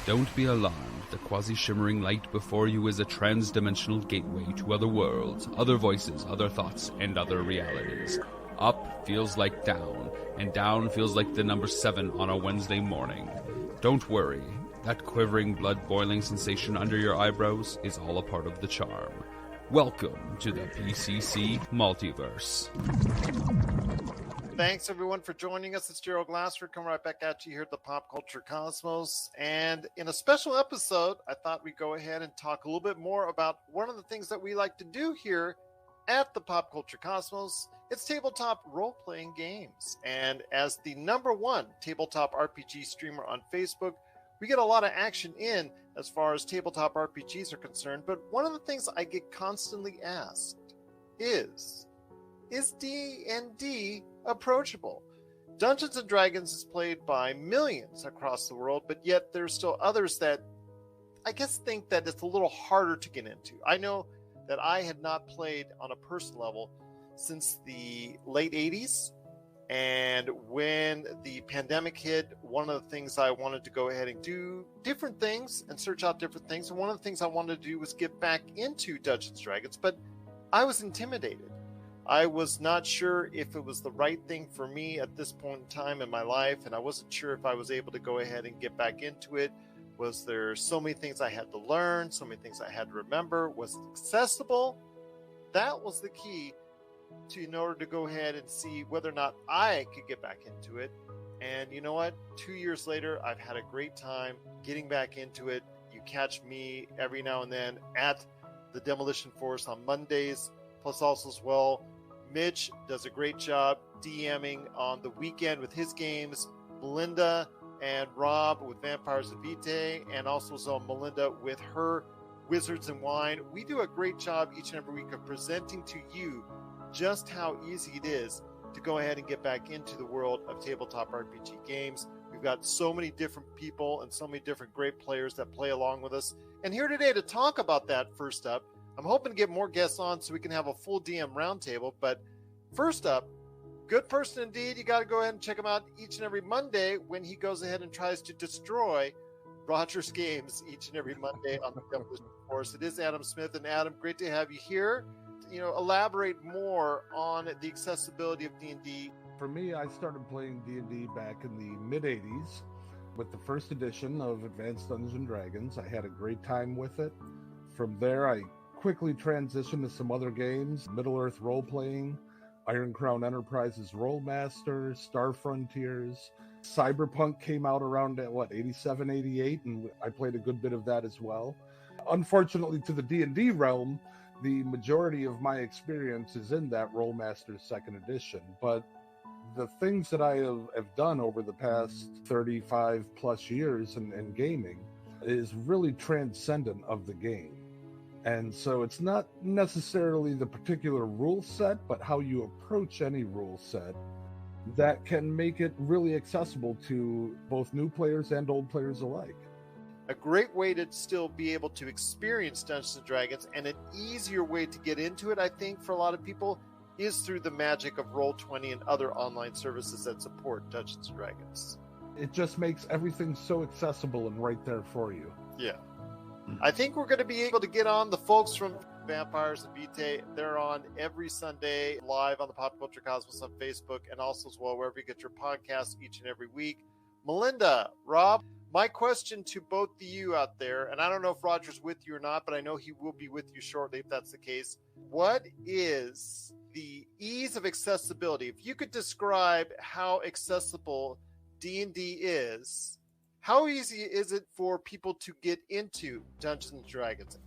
Don't be alarmed, the quasi-shimmering light before you is a trans-dimensional gateway to other worlds, other voices, other thoughts, and other realities. Up feels like down, and down feels like the number 7 on a Wednesday morning. Don't worry, that quivering, blood-boiling sensation under your eyebrows is all a part of the charm. Welcome to the PCC Multiverse. Thanks, everyone, for joining us. It's Gerald Glassford coming right back at you here at the Pop Culture Cosmos. And in a special episode, I thought we'd go ahead and talk a little bit more about one of the things that we like to do here at the Pop Culture Cosmos. It's tabletop role-playing games. And as the #1 tabletop RPG streamer on Facebook, we get a lot of action in as far as tabletop RPGs are concerned. But one of the things I get constantly asked is D&D approachable? Dungeons and Dragons is played by millions across the world, but yet there's still others that I guess think that it's a little harder to get into. I know that I had not played on a personal level since the late 80s, and when the pandemic hit, one of the things I wanted to go ahead and do different things and search out different things, and one of the things I wanted to do was get back into Dungeons and Dragons, but I was intimidated. I was not sure if it was the right thing for me at this point in time in my life, and I wasn't sure if I was able to go ahead and get back into it. Was there so many things I had to learn, so many things I had to remember? Was it accessible? That was the key to, in order to go ahead and see whether or not I could get back into it. And you know what? 2 years later, I've had a great time getting back into it. You catch me every now and then at the Demolition Force on Mondays, plus also as well, Mitch does a great job DMing on the weekend with his games. Melinda and Rob with Vampires of Vitae, and also so Melinda with her Wizards and Wine. We do a great job each and every week of presenting to you just how easy it is to go ahead and get back into the world of tabletop RPG games. We've got so many different people and so many different great players that play along with us. And here today to talk about that, first up, I'm hoping to get more guests on so we can have a full DM roundtable. But first up, good person indeed. You got to go ahead and check him out each and every Monday when he goes ahead and tries to destroy Roger's games each and every Monday on the Demolition Force. It is Adam Smith. And Adam, great to have you here. You know, elaborate more on the accessibility of D&D. For me, I started playing D&D back in the mid-'80s with the first edition of Advanced Dungeons & Dragons. I had a great time with it. From there, I quickly transitioned to some other games, Middle-earth role-playing, Iron Crown Enterprises Rollmaster, Star Frontiers. Cyberpunk came out around, 87, 88, and I played a good bit of that as well. Unfortunately, to the D&D realm, the majority of my experience is in that Rollmaster 2nd edition, but the things that I have done over the past 35 plus years in gaming is really transcendent of the game. And so it's not necessarily the particular rule set, but how you approach any rule set that can make it really accessible to both new players and old players alike. A great way to still be able to experience Dungeons & Dragons, and an easier way to get into it, I think, for a lot of people, is through the magic of Roll20 and other online services that support Dungeons & Dragons. It just makes everything so accessible and right there for you. Yeah. I think we're going to be able to get on the folks from Vampires and Vitae. They're on every Sunday live on the Pop Culture Cosmos on Facebook, and also as well wherever you get your podcasts each and every week. Melinda, Rob, my question to both of you out there, and I don't know if Roger's with you or not, but I know he will be with you shortly if that's the case. What is the ease of accessibility? If you could describe how accessible D&D is, how easy is it for people to get into Dungeons & Dragons?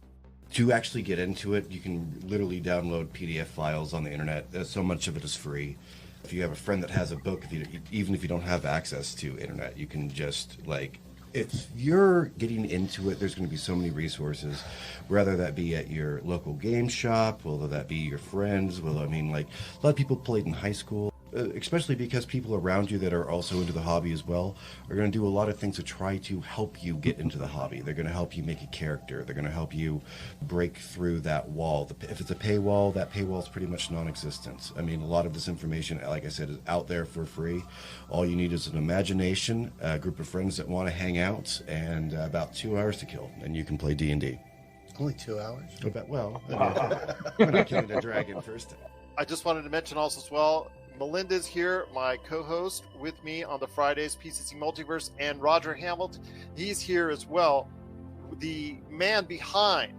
To actually get into it, you can literally download PDF files on the internet. So much of it is free. If you have a friend that has a book, even if you don't have access to internet, you can just, if you're getting into it, there's going to be so many resources, whether that be at your local game shop, whether that be your friends, a lot of people played in high school. especially because people around you that are also into the hobby as well are going to do a lot of things to try to help you get into the hobby. They're going to help you make a character. They're going to help you break through that wall. If it's a paywall, that paywall is pretty much non-existent. I mean, a lot of this information, like I said, is out there for free. All you need is an imagination, a group of friends that want to hang out, and about 2 hours to kill, and you can play D&D. Only 2 hours? Well, I'm not killing a dragon first. I just wanted to mention also as well, Melinda's here, my co-host with me on the Fridays PCC Multiverse, and Roger Hamilton, he's here as well, the man behind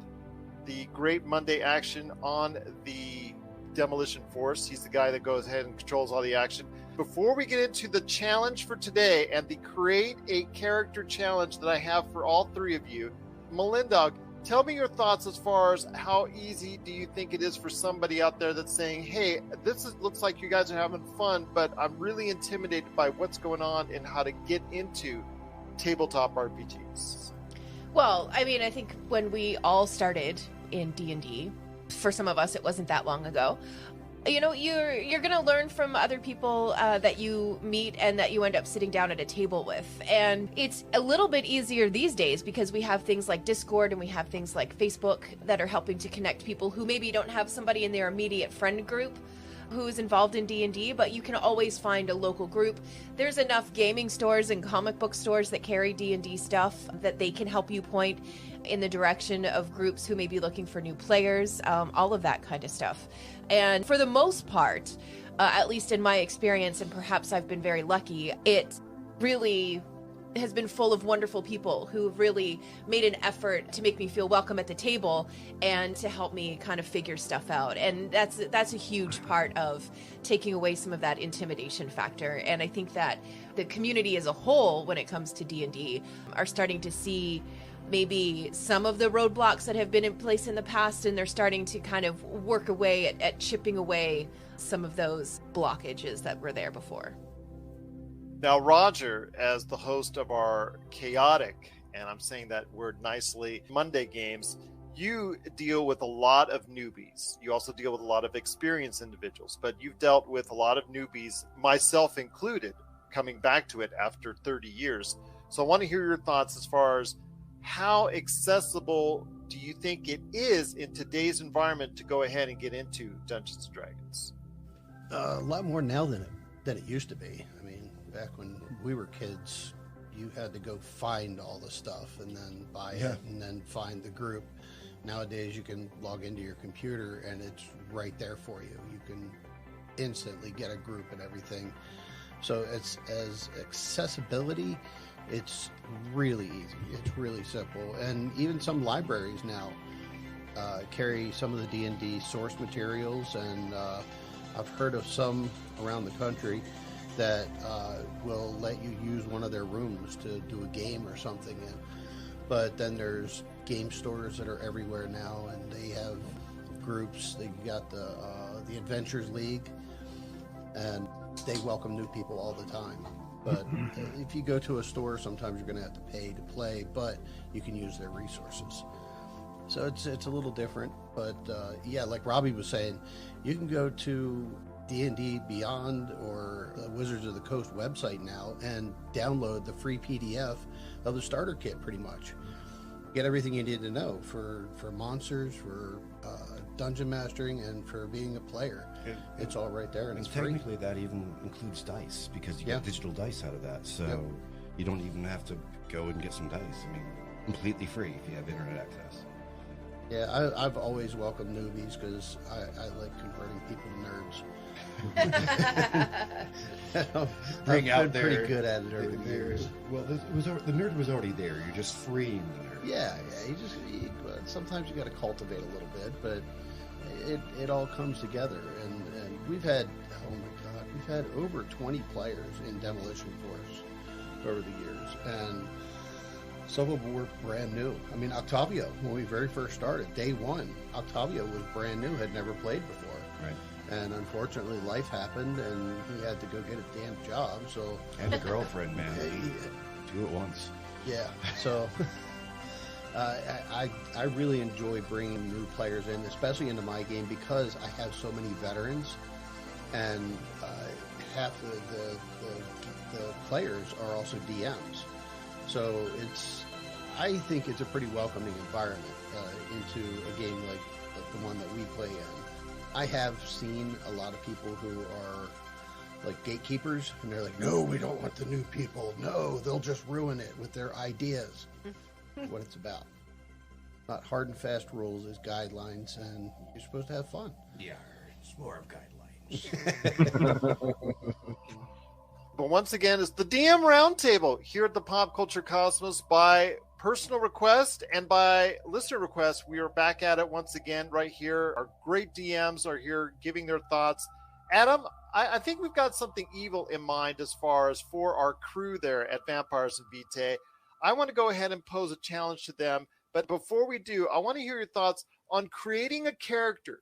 the great Monday action on the Demolition Force. He's the guy that goes ahead and controls all the action. Before we get into the challenge for today and the create a character challenge that I have for all three of you, Melinda, tell me your thoughts as far as how easy do you think it is for somebody out there that's saying, hey, looks like you guys are having fun, but I'm really intimidated by what's going on and how to get into tabletop RPGs. Well, I mean, I think when we all started in D&D, for some of us, it wasn't that long ago. You know, you're going to learn from other people that you meet and that you end up sitting down at a table with. And it's a little bit easier these days because we have things like Discord and we have things like Facebook that are helping to connect people who maybe don't have somebody in their immediate friend group who is involved in D&D, but you can always find a local group. There's enough gaming stores and comic book stores that carry D&D stuff that they can help you point in the direction of groups who may be looking for new players, all of that kind of stuff. And for the most part, at least in my experience, and perhaps I've been very lucky, it really has been full of wonderful people who have really made an effort to make me feel welcome at the table and to help me kind of figure stuff out. And that's a huge part of taking away some of that intimidation factor. And I think that the community as a whole, when it comes to D&D, are starting to see maybe some of the roadblocks that have been in place in the past, and they're starting to kind of work away at chipping away some of those blockages that were there before. Now, Roger, as the host of our chaotic, and I'm saying that word nicely, Monday games, you deal with a lot of newbies. You also deal with a lot of experienced individuals, but you've dealt with a lot of newbies, myself included, coming back to it after 30 years. So I want to hear your thoughts as far as how accessible do you think it is in today's environment to go ahead and get into Dungeons & Dragons? A lot more now than it used to be. I mean, back when we were kids, you had to go find all the stuff and then buy it and then find the group. Nowadays, you can log into your computer and it's right there for you. You can instantly get a group and everything. So it's as accessibility, it's really easy. It's really simple. And even some libraries now carry some of the D&D source materials, and I've heard of some around the country that will let you use one of their rooms to do a game or something in. But then there's game stores that are everywhere now, and they have groups. You got the Adventures League, and they welcome new people all the time. But if you go to a store, sometimes you're going to have to pay to play, but you can use their resources. So it's a little different. But yeah, like Robbie was saying, you can go to D&D Beyond or Wizards of the Coast website now and download the free PDF of the starter kit pretty much. Get everything you need to know for monsters, for dungeon mastering, and for being a player. It's all right there, and it's technically free. That even includes dice, because you get digital dice out of that. So you don't even have to go and get some dice. I mean, completely free if you have internet access. Yeah, I've always welcomed newbies because I like converting people to nerds. Bring I've out been pretty good at it over the years. Well, the nerd was already there. You're just freeing the nerd. Yeah. Sometimes you got to cultivate a little bit, but it all comes together. And we've had, we've had over 20 players in Demolition Force over the years, and some of them were brand new. I mean, Octavio, when we very first started, day one, Octavio was brand new, had never played before. Right. And unfortunately, life happened, and he had to go get a damn job. So and a girlfriend, man. Two at once. Yeah. So I really enjoy bringing new players in, especially into my game, because I have so many veterans, and half the players are also DMs. So I think it's a pretty welcoming environment into a game like the one that we play in. I have seen a lot of people who are like gatekeepers, and they're like, no, we don't want the new people. No, they'll just ruin it with their ideas. That's what it's about. Not hard and fast rules, as guidelines, and you're supposed to have fun. Yeah, it's more of guidelines. But once again, it's the DM Roundtable here at the Pop Culture Cosmos. By personal request and by listener request, we are back at it once again right here. Our great DMs are here giving their thoughts. Adam, I think we've got something evil in mind as far as for our crew there at Vampires and Vitae. I want to go ahead and pose a challenge to them. But before we do, I want to hear your thoughts on creating a character.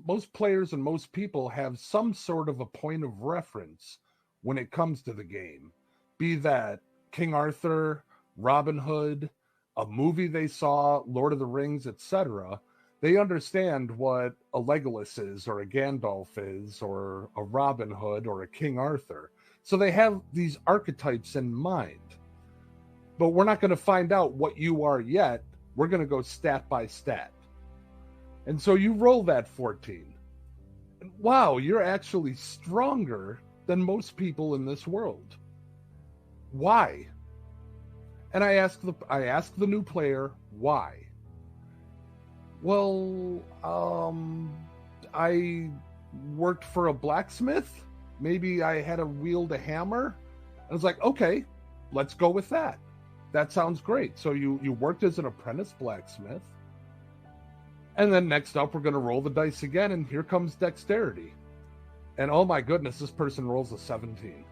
Most players and most people have some sort of a point of reference when it comes to the game. Be that King Arthur, Robin Hood, a movie they saw, Lord of the Rings, etc. They understand what a Legolas is, or a Gandalf is, or a Robin Hood, or a King Arthur. So they have these archetypes in mind. But we're not going to find out what you are yet. We're going to go stat by stat. And so you roll that 14. Wow, you're actually stronger than most people in this world. Why? And I ask the new player, why? Well, I worked for a blacksmith. Maybe I had to wield a hammer. I was like, okay, let's go with that. That sounds great. So you worked as an apprentice blacksmith. And then next up, we're going to roll the dice again, and here comes dexterity. And oh my goodness, this person rolls a 17.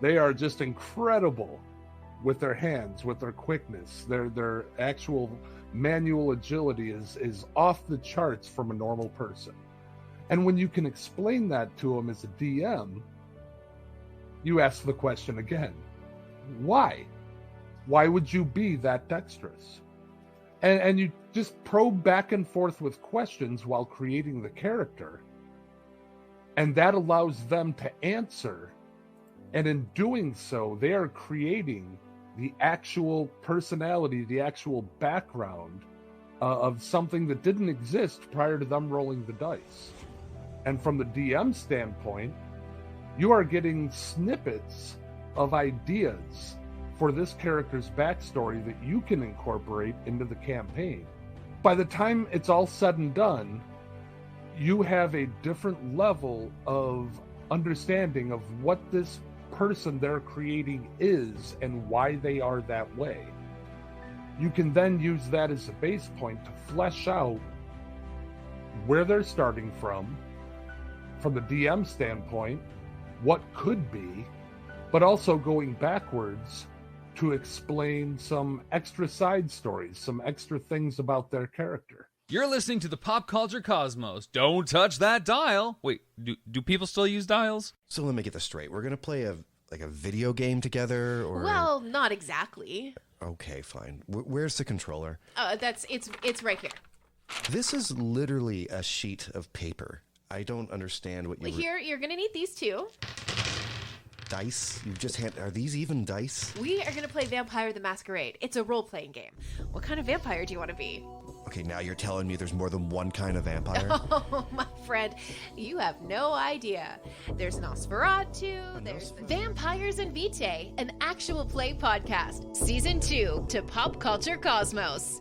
They are just incredible with their hands, with their quickness. Their actual manual agility is off the charts from a normal person. And when you can explain that to them as a DM, you ask the question again, why? Why would you be that dexterous? And you just probe back and forth with questions while creating the character. And that allows them to answer. And in doing so, they are creating the actual personality, the actual background of something that didn't exist prior to them rolling the dice. And from the DM standpoint, you are getting snippets of ideas for this character's backstory that you can incorporate into the campaign. By the time it's all said and done, you have a different level of understanding of what this person they're creating is and why they are that way. You can then use that as a base point to flesh out where they're starting from the DM standpoint, what could be, but also going backwards to explain some extra side stories, some extra things about their character. You're listening to the Pop Culture Cosmos. Don't touch that dial. Wait, do people still use dials? So let me get this straight. We're gonna play a video game together, or Well, not exactly. okay, fine. Where's the controller? It's right here. This is literally a sheet of paper. I don't understand what you. Here, you're gonna need these two. Dice? You just are these even dice? We are gonna play Vampire the Masquerade. It's a role-playing game. What kind of vampire do you want to be? Okay, now you're telling me there's more than one kind of vampire? Oh, my friend, you have no idea. There's Nosferatu, there's Vampires and Vitae, an actual play podcast, Season 2 to Pop Culture Cosmos.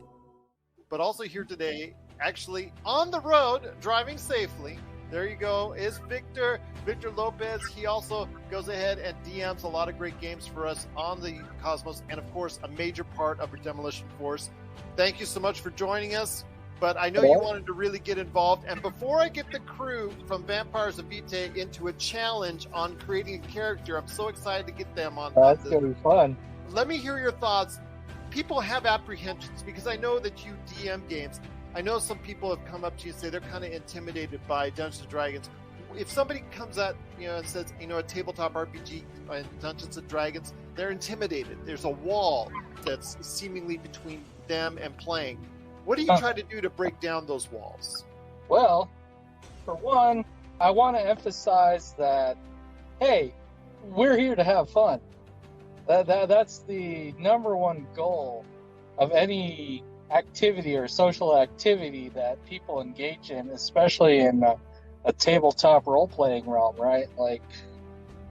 But also here today, actually on the road, driving safely. There you go, is Victor Lopez. He also goes ahead and DMs a lot of great games for us on the Cosmos, and of course, a major part of our Demolition Force. Thank you so much for joining us, but I know you wanted to really get involved. And before I get the crew from Vampires of Vitae into a challenge on creating a character, I'm so excited to get them on. That's going to be fun. Let me hear your thoughts. People have apprehensions because I know that you DM games. I know some people have come up to you and say they're kind of intimidated by Dungeons & Dragons. If somebody comes at and says, a tabletop RPG and Dungeons & Dragons, they're intimidated. There's a wall that's seemingly between them and playing. What do you try to do to break down those walls? Well, for one, I want to emphasize that hey, we're here to have fun. That's the number one goal of any activity or social activity that people engage in, especially in a tabletop role-playing realm, right? Like,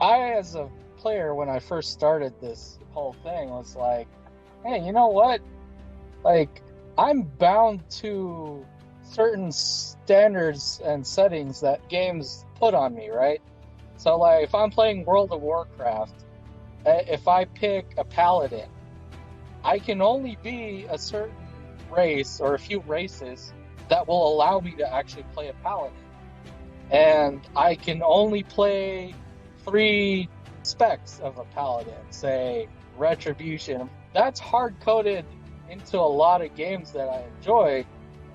I, as a player, when I first started this whole thing, was like, hey, you know what? Like, I'm bound to certain standards and settings that games put on me, right? So, like, if I'm playing World of Warcraft, if I pick a paladin, I can only be a certain race or a few races that will allow me to actually play a paladin. And I can only play 3 specs of a paladin, say retribution. That's hard-coded into a lot of games that I enjoy,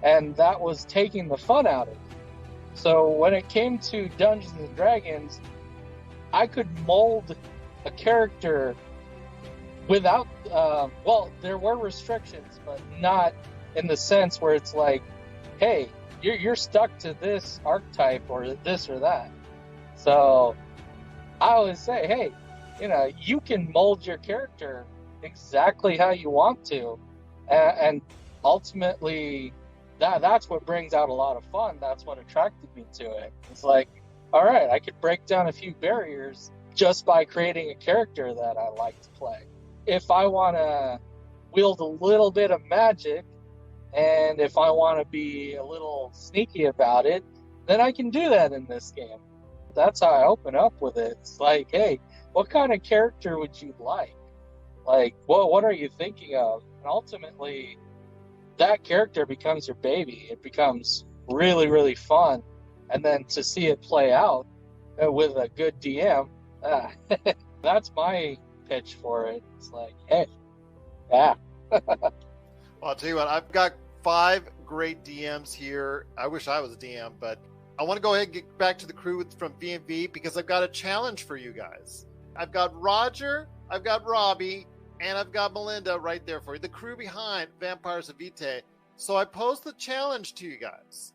and that was taking the fun out of it. So when it came to Dungeons and Dragons, I could mold a character without, well, there were restrictions, but not in the sense where it's like, hey, you're stuck to this archetype or this or that. So I always say, hey, you can mold your character exactly how you want to, and ultimately that's what brings out a lot of fun. That's what attracted me to it. It's like, all right, I could break down a few barriers just by creating a character that I like to play. If I want to wield a little bit of magic, and if I want to be a little sneaky about it, then I can do that in this game. That's how I open up with it. It's like, hey, what kind of character would you like? Like, what are you thinking of? And ultimately, that character becomes your baby. It becomes really, really fun. And then to see it play out with a good DM, that's my pitch for it. It's like, hey, yeah. Well, I'll tell you what, I've got 5 great DMs here. I wish I was a DM, but I want to go ahead and get back to the crew from B&B because I've got a challenge for you guys. I've got Roger, I've got Robbie, and I've got Melinda right there for you, the crew behind Vampires of Vitae. So I posed the challenge to you guys,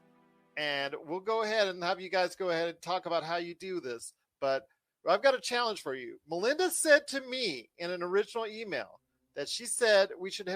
and we'll go ahead and have you guys go ahead and talk about how you do this. But I've got a challenge for you. Melinda said to me in an original email that she said we should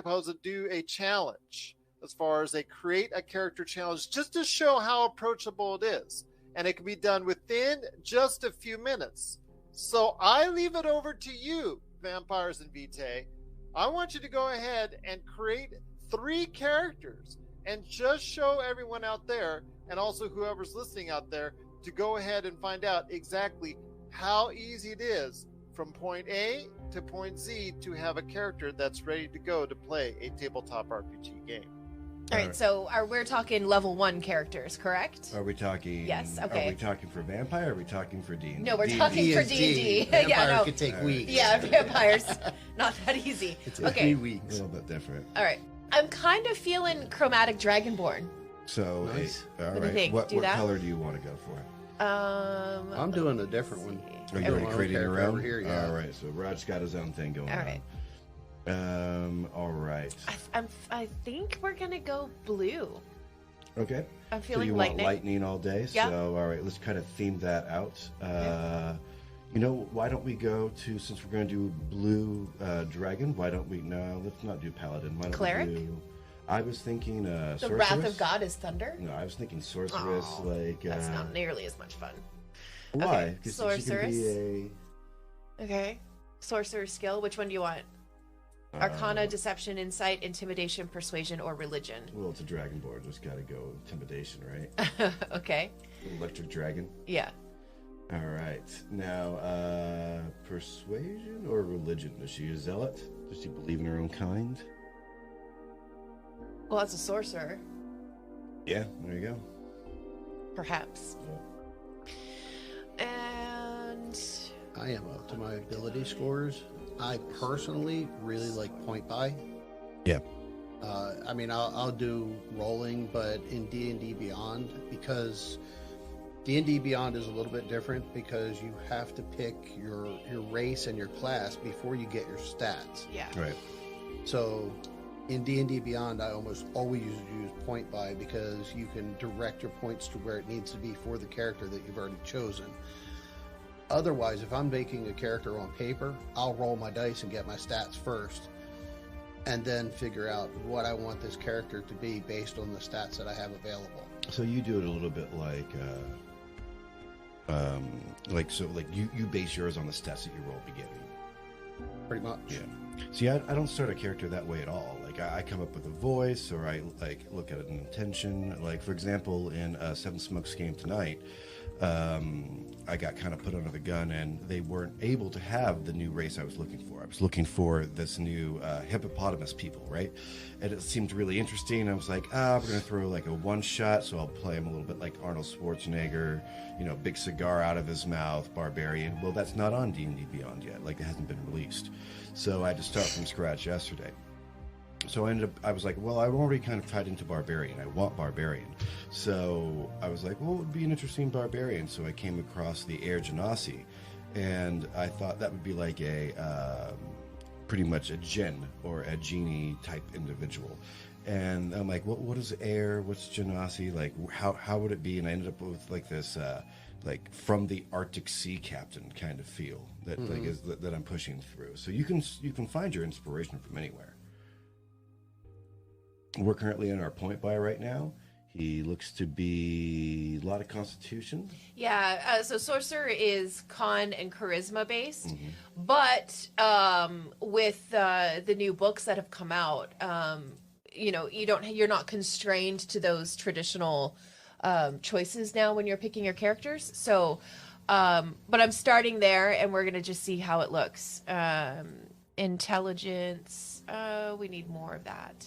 do a challenge as far as create a character challenge just to show how approachable it is. And it can be done within just a few minutes. So I leave it over to you, Vampires and Vitae. I want you to go ahead and create 3 characters and just show everyone out there, and also whoever's listening out there, to go ahead and find out exactly how easy it is from point A to point Z to have a character that's ready to go to play a tabletop RPG game. All right, so we're talking level 1 characters, correct? Are we talking? Yes. Okay. Are we talking for vampire? Or are we talking for D&D? No, we're talking for D&D. Vampire yeah, no. could take weeks. Yeah, vampires, not that easy. It's Okay. 3 A weeks. little bit different. All right. I'm kind of feeling chromatic dragonborn. So, Nice. all What do you right. think? What Do that? color do you want to go for? I'm doing a different one. Are you Got already my own creating your character own? over here, yeah. All right. So Rod's got his own thing going All right. on. All right. I think we're gonna go blue. Okay. I'm So feeling you lightning. want lightning all day? Yeah. So all right, let's kind of theme that out. Why don't we go to, since we're going to do blue dragon? Why don't we? No, let's not do paladin. Why don't Cleric? We do, I was thinking The sorceress. Wrath of God is thunder. No, I was thinking sorceress. Oh, that's not nearly as much fun. Why? Okay, 'Cause sorceress. She can be Okay. Sorcerer skill. Which one do you want? Arcana, deception, insight, intimidation, persuasion, or religion. well, it's a dragonborn. Just got to go intimidation, right? Okay. Electric dragon. Yeah. All right. Now, persuasion or religion? Is she a zealot? Does she believe in her own kind? Well, that's a sorcerer. Yeah, there you go. Perhaps. And I am up to my ability scores. I personally really like point buy. Yeah. I'll do rolling, but in D&D Beyond, because D&D Beyond is a little bit different because you have to pick your race and your class before you get your stats. yeah. Right. So in D&D Beyond, I almost always use point buy because you can direct your points to where it needs to be for the character that you've already chosen. Otherwise, if I'm making a character on paper, I'll roll my dice and get my stats first, and then figure out what I want this character to be based on the stats that I have available. So you do it a little bit like you base yours on the stats that you roll beginning. Pretty much. Yeah. See, I don't start a character that way at all. Like I come up with a voice, or I like look at an intention. Like for example, in Seven Smokes game tonight, I got kind of put under the gun, and they weren't able to have the new race I was looking for. I was looking for this new hippopotamus people, right? And it seemed really interesting. I was like, we're going to throw like a one shot, so I'll play him a little bit like Arnold Schwarzenegger, big cigar out of his mouth, barbarian. Well, that's not on D&D Beyond yet. Like, it hasn't been released. So I had to start from scratch yesterday. So I was like, well, I'm already kind of tied into barbarian. I want barbarian. So I was like, well, it would be an interesting barbarian. So I came across the Air Genasi, and I thought that would be like a pretty much a djinn or a genie type individual. And I'm like, what is air? What's Genasi? Like, how would it be? And I ended up with like this, like from the Arctic Sea captain kind of feel that like is that I'm pushing through. So you can find your inspiration from anywhere. We're currently in our point buy right now. He looks to be a lot of constitution. Yeah, so Sorcerer is con and charisma based, but with the new books that have come out, you're not constrained to those traditional choices now when you're picking your characters. So, but I'm starting there, and we're gonna just see how it looks. Intelligence, we need more of that.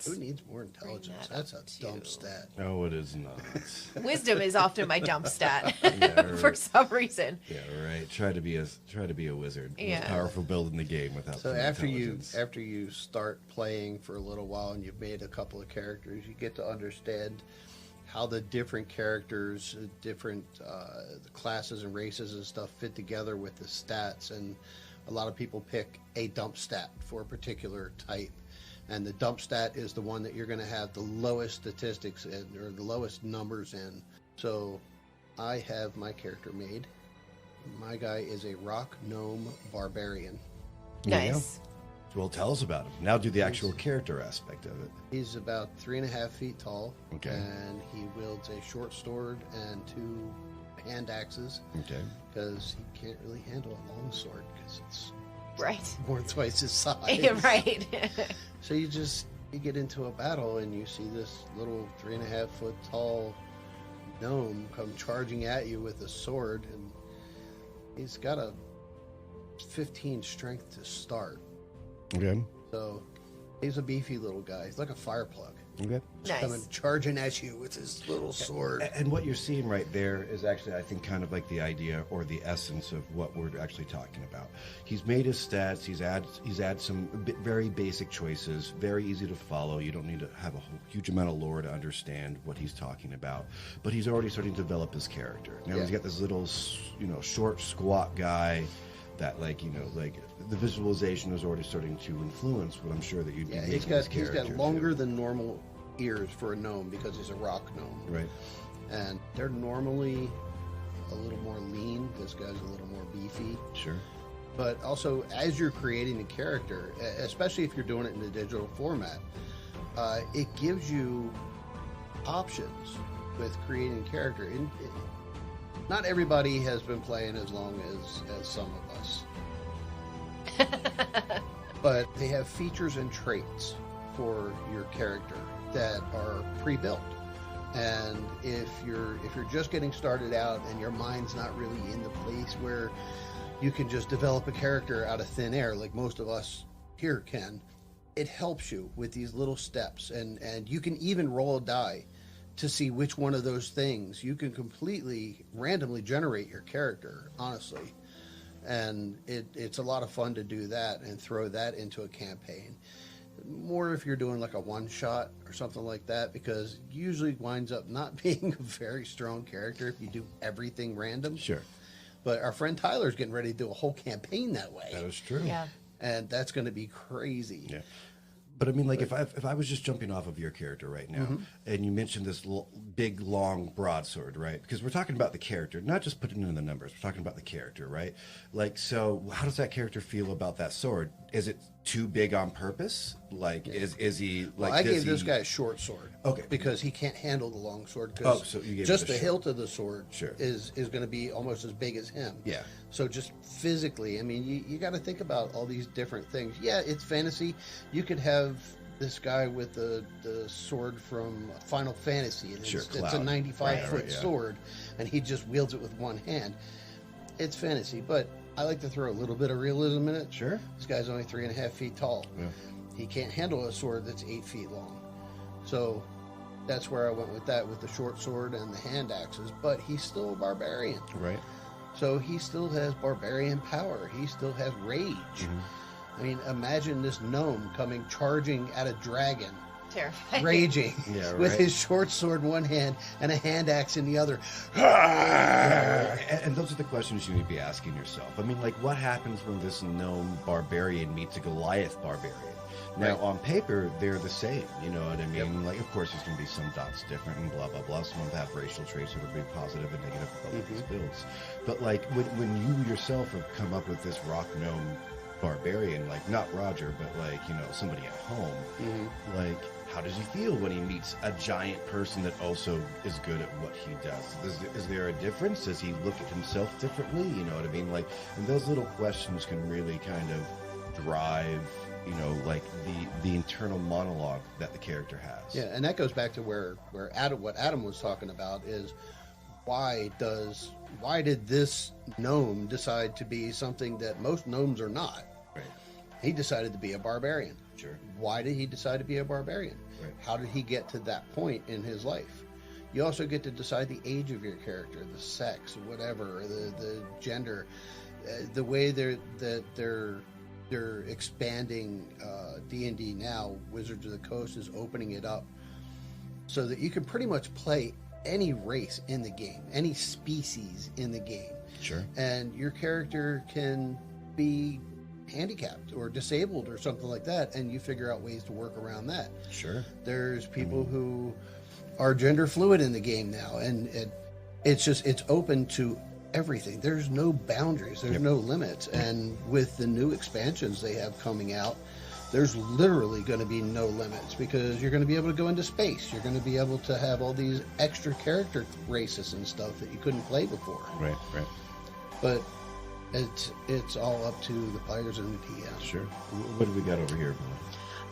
Who needs more intelligence? That's a dump stat. No, it is not. Wisdom is often my dump stat for some reason. Yeah, right. Try to be a wizard. Yeah. Most powerful build in the game without. So some after intelligence. you start playing for a little while and you've made a couple of characters, you get to understand how the different characters, different classes and races and stuff fit together with the stats. And a lot of people pick a dump stat for a particular type. And the dump stat is the one that you're going to have the lowest statistics in, or the lowest numbers in. So I have my character made. My guy is a rock gnome barbarian. Nice. Well, tell us about him. Now do the actual character aspect of it. He's about 3.5 feet tall. Okay. And he wields a short sword and 2 hand axes. Okay. Because he can't really handle a long sword because it's Right. more than twice his size. Right. So you get into a battle and you see this little 3.5 foot tall gnome come charging at you with a sword, and he's got a 15 strength to start. Okay. So he's a beefy little guy. He's like a fire plug. Okay. Nice. Coming charging at you with his little sword. And what you're seeing right there is actually, I think, kind of like the idea or the essence of what we're actually talking about. He's made his stats. He's added some very basic choices, very easy to follow. You don't need to have a huge amount of lore to understand what he's talking about. But he's already starting to develop his character. Now he's got this little, short, squat guy that, like the visualization is already starting to influence what I'm sure that you'd be making his character. He's got longer than normal ears for a gnome because he's a rock gnome. Right. And they're normally a little more lean. This guy's a little more beefy. Sure. But also, as you're creating a character, especially if you're doing it in a digital format, it gives you options with creating character. Not everybody has been playing as long as some of us. But they have features and traits for your character that are pre-built. And if you're just getting started out and your mind's not really in the place where you can just develop a character out of thin air like most of us here can, it helps you with these little steps. And you can even roll a die to see which one of those things. You can completely randomly generate your character, honestly. And it's a lot of fun to do that and throw that into a campaign. More if you're doing like a one-shot or something like that, because usually winds up not being a very strong character if you do everything random. Sure. But our friend Tyler's getting ready to do a whole campaign that way. That is true. Yeah. And that's going to be crazy. Yeah. But I mean, like, if I was just jumping off of your character right now, and you mentioned this big, long broadsword, right? Because we're talking about the character, not just putting in the numbers. We're talking about the character, right? Like, so how does that character feel about that sword? Is it too big on purpose? Like, is he like? Well, I gave this guy a short sword, okay, because he can't handle the long sword. So you gave just the short. hilt of the sword Sure. is going to be almost as big as him. Yeah. So just physically, I mean, you got to think about all these different things. Yeah, it's fantasy. You could have this guy with the sword from Final Fantasy, and Sure, it's a Cloud. 95-foot sword, and he just wields it with one hand. It's fantasy, but I like to throw a little bit of realism in it. Sure. This guy's only 3.5 feet tall. Yeah. He can't handle a sword that's 8 feet long. So that's where I went with that, with the short sword and the hand axes. But he's still a barbarian. Right. So he still has barbarian power. He still has rage. I mean, imagine this gnome coming charging at a dragon, Terrifying. raging, Yeah, with right. his short sword in one hand and a hand axe in the other. And those are the questions you need to be asking yourself. I mean, like, what happens when this gnome barbarian meets a Goliath barbarian? Now, Right. on paper, they're the same. You know what I mean? Like, of course, there's going to be some dots different and blah, blah, blah. Some of them have racial traits that are very positive and negative about these builds. But, like, when you yourself have come up with this rock gnome barbarian, like, not Roger, but, like, you know, somebody at home, like, how does he feel when he meets a giant person that also is good at what he does? Is there a difference? Does he look at himself differently? You know what I mean? Like, and those little questions can really kind of drive, you know, like the internal monologue that the character has. Yeah, and that goes back to where Adam, what Adam was talking about is why did this gnome decide to be something that most gnomes are not? Right. He decided to be a barbarian. Sure. Why did he decide to be a barbarian? Right. How did he get to that point in his life? You also get to decide the age of your character, the sex, whatever, the gender, the way they're expanding D&D now. Wizards of the Coast is opening it up so that you can pretty much play any race in the game, any species in the game. Sure. And your character can be handicapped or disabled or something like that, and you figure out ways to work around that. Sure. There's people who are gender fluid in the game now, and it's open to everything. There's no boundaries, there's no limits. And with the new expansions they have coming out, there's literally going to be no limits, because you're going to be able to go into space. You're going to be able to have all these extra character races and stuff that you couldn't play before. Right. But it's all up to the players and the DM. Sure. What do we got over here?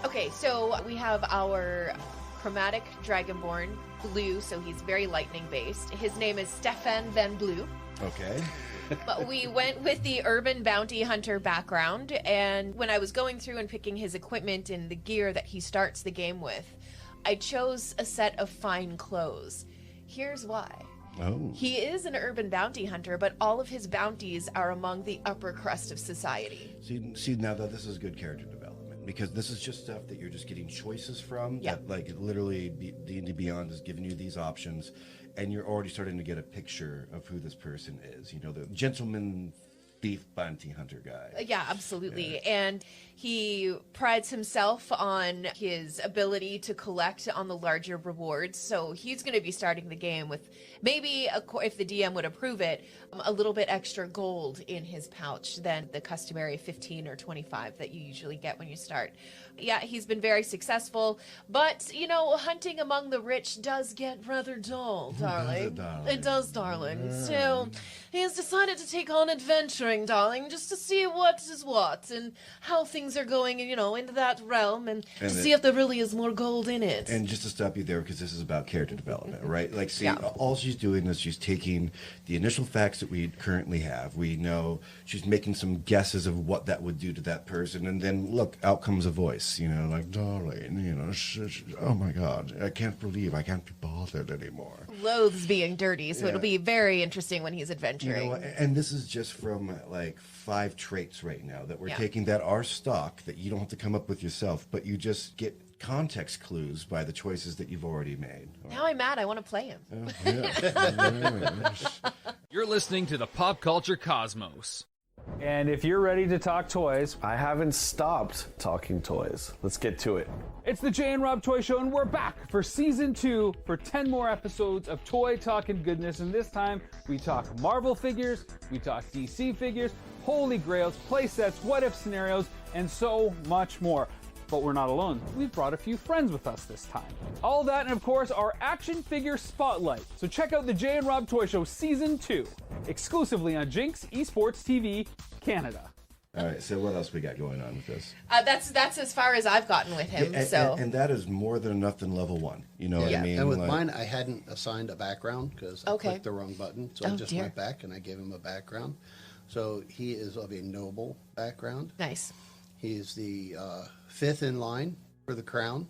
Okay, so we have our chromatic dragonborn, Blue, so he's very lightning based. His name is Stefan Van Blue. Okay. But we went with the urban bounty hunter background, and when I was going through and picking his equipment and the gear that he starts the game with, I chose a set of fine clothes. Here's why. Oh. He is an urban bounty hunter, but all of his bounties are among the upper crust of society. See now that this is good character development, because this is just stuff that you're just getting choices from. Yeah. That, like, literally D&D Beyond is giving you these options, and you're already starting to get a picture of who this person is. You know, the gentleman thief bounty hunter guy. Yeah, absolutely. And he prides himself on his ability to collect on the larger rewards. So he's going to be starting the game with maybe, if the DM would approve it, a little bit extra gold in his pouch than the customary 15 or 25 that you usually get when you start. Yeah, he's been very successful, but, you know, hunting among the rich does get rather dull, darling. It does, darling. So he has decided to take on adventuring, darling, just to see what is what and how things are going, you know, into that realm, and to see if there really is more gold in it. And just to stop you there, because this is about character development, right? Like, see, all she's doing is she's taking the initial facts that we currently have. We know she's making some guesses of what that would do to that person, and then, look, out comes a voice, you know, like, darling, you know, oh my God, I can't believe I can't be bothered anymore. Loathes being dirty, so it'll be very interesting when he's adventuring. You know, and this is just from, like, 5 traits right now that we're taking that are stock, that you don't have to come up with yourself, but you just get context clues by the choices that you've already made. Now I'm mad. I want to play him. You're listening to the Pop Culture Cosmos. And if you're ready to talk toys, I haven't stopped talking toys. Let's get to it. it's the Jay and Rob Toy Show, and we're back for season 2 for 10 more episodes of toy talk and goodness. And this time we talk Marvel figures, we talk DC figures, holy grails, play sets, what if scenarios, and so much more. But we're not alone. We've brought a few friends with us this time. All that and of course our action figure spotlight. So check out the Jay and Rob Toy Show season 2, exclusively on Jinx Esports TV Canada. All right, so what else we got going on with this? That's as far as I've gotten with him. And that is more than enough than level 1. You know what I mean? And with mine, I hadn't assigned a background because I clicked the wrong button. So I just went back and I gave him a background. So he is of a noble background. Nice. He's the 5th in line for the crown.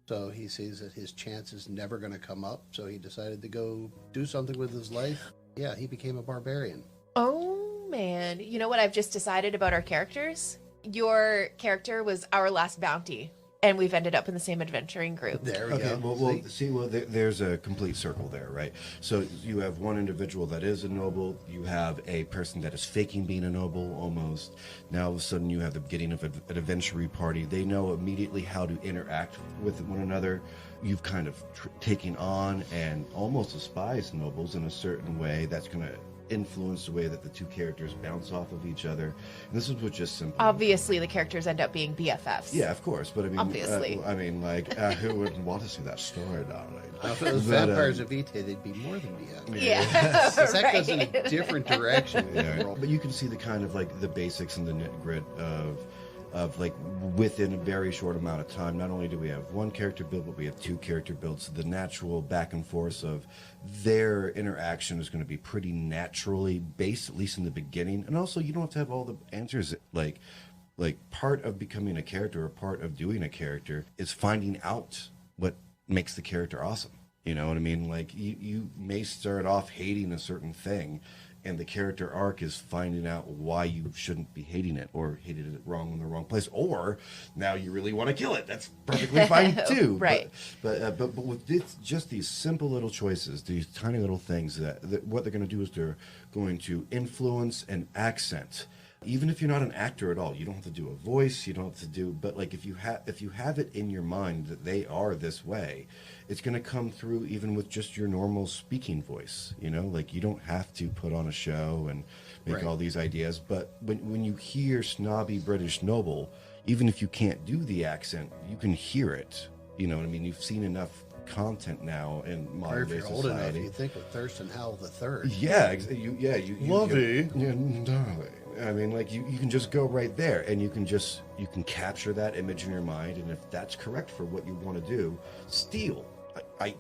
So he sees that his chance is never going to come up. So he decided to go do something with his life. Yeah, he became a barbarian. Oh, man. You know what I've just decided about our characters? Your character was our last bounty, and we've ended up in the same adventuring group. There we go. Well, there's a complete circle there, right? So you have one individual that is a noble. You have a person that is faking being a noble almost. Now, all of a sudden, you have the beginning of an adventure party. They know immediately how to interact with one another. You've kind of taken on and almost despise nobles in a certain way that's going to influence the way that the two characters bounce off of each other. And this is what just simply... Obviously, the characters end up being BFFs. Yeah, of course. But I mean... Obviously. Who wouldn't want to see that story, darling? If it was vampires of Vitae, they'd be more than BFFs. Yeah, That goes in a different direction. Yeah. But you can see the kind of like the basics and the nit-grit of like within a very short amount of time. Not only do we have one character build, but we have 2 character builds. So the natural back and forth of their interaction is going to be pretty naturally based, at least in the beginning. And also, you don't have to have all the answers. Like part of becoming a character or part of doing a character is finding out what makes the character awesome. You know what I mean? Like you may start off hating a certain thing, and the character arc is finding out why you shouldn't be hating it or hated it wrong in the wrong place, or now you really want to kill it. That's perfectly fine too. Right. But with this, just these simple little choices, these tiny little things that what they're going to do is they're going to influence and accent. Even if you're not an actor at all, you don't have to do a voice. You don't have to do, but like if you have it in your mind that they are this way, it's going to come through even with just your normal speaking voice. You know, like you don't have to put on a show and make all these ideas. But when you hear snobby British noble, even if you can't do the accent, you can hear it. You know what I mean? You've seen enough content now in modern day society. Old enough, you think of Thurston Howell III. Yeah, you Lovey. Darling. I mean, like you can just go right there, and you can capture that image in your mind, and if that's correct for what you want to do, steal. I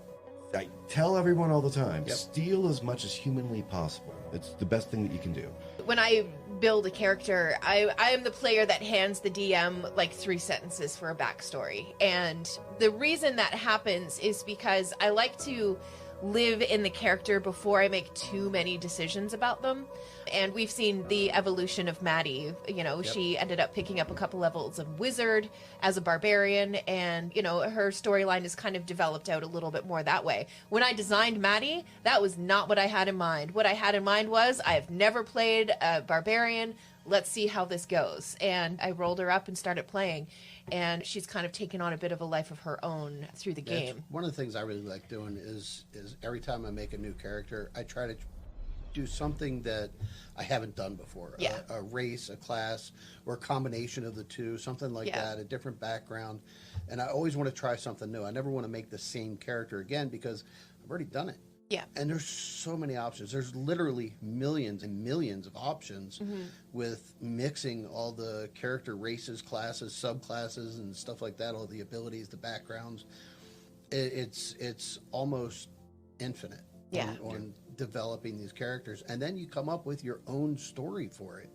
tell everyone all the time, steal as much as humanly possible. It's the best thing that you can do. When I build a character, I am the player that hands the DM like 3 sentences for a backstory. And the reason that happens is because I like to live in the character before I make too many decisions about them. And we've seen the evolution of Maddie. You know, she ended up picking up a couple levels of wizard as a barbarian, and, you know, her storyline is kind of developed out a little bit more that way. When I designed Maddie, that was not what I had in mind. What I had in mind was, I have never played a barbarian. Let's see how this goes. And I rolled her up and started playing. And she's kind of taken on a bit of a life of her own through the game. One of the things I really like doing is every time I make a new character, I try to do something that I haven't done before. Yeah. A race, a class, or a combination of the two, something like that, a different background. And I always want to try something new. I never want to make the same character again because I've already done it. Yeah. And there's so many options. There's literally millions and millions of options with mixing all the character races, classes, subclasses, and stuff like that, all the abilities, the backgrounds. It's almost infinite on developing these characters. And then you come up with your own story for it.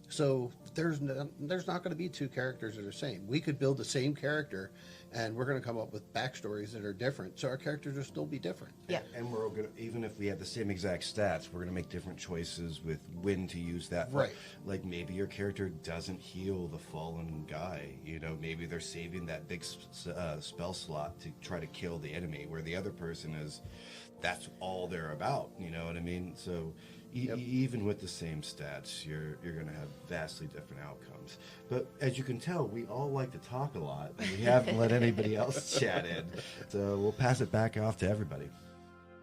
So there's not going to be 2 characters that are the same. We could build the same character, and we're going to come up with backstories that are different. So our characters will still be different. Yeah. And we're going to, even if we have the same exact stats, we're going to make different choices with when to use that. Right. Like maybe your character doesn't heal the fallen guy. You know, maybe they're saving that big spell slot to try to kill the enemy, where the other person is, that's all they're about. You know what I mean? So Even with the same stats, you're going to have vastly different outcomes. But as you can tell, we all like to talk a lot, and we haven't let anybody else chat in. So we'll pass it back off to everybody.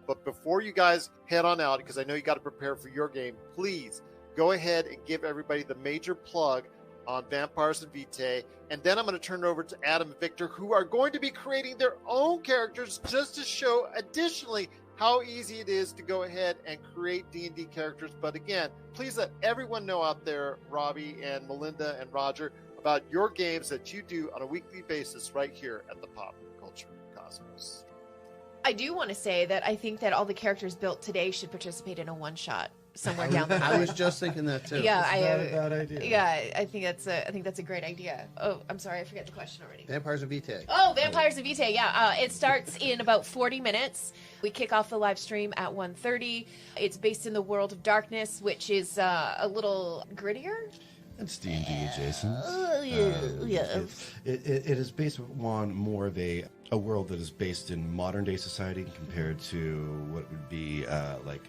But before you guys head on out, because I know you got to prepare for your game, please go ahead and give everybody the major plug on Vampires and Vitae. And then I'm going to turn it over to Adam and Victor, who are going to be creating their own characters just to show additionally how easy it is to go ahead and create D&D characters. But again, please let everyone know out there, Robbie and Melinda and Roger, about your games that you do on a weekly basis right here at the Pop Culture Cosmos. I do want to say that I think that all the characters built today should participate in a one-shot somewhere down the line. I was just thinking that too. Yeah, Not a bad idea. Yeah, I think that's a great idea. Oh, I'm sorry, I forgot the question already. Vampires of Vitae. Oh, Vampires of Vitae, yeah. It starts in about 40 minutes. We kick off the live stream at 1:30. It's based in the world of darkness, which is a little grittier. It's D&D adjacent. Yeah. It is based on more of a world that is based in modern day society compared to what would be like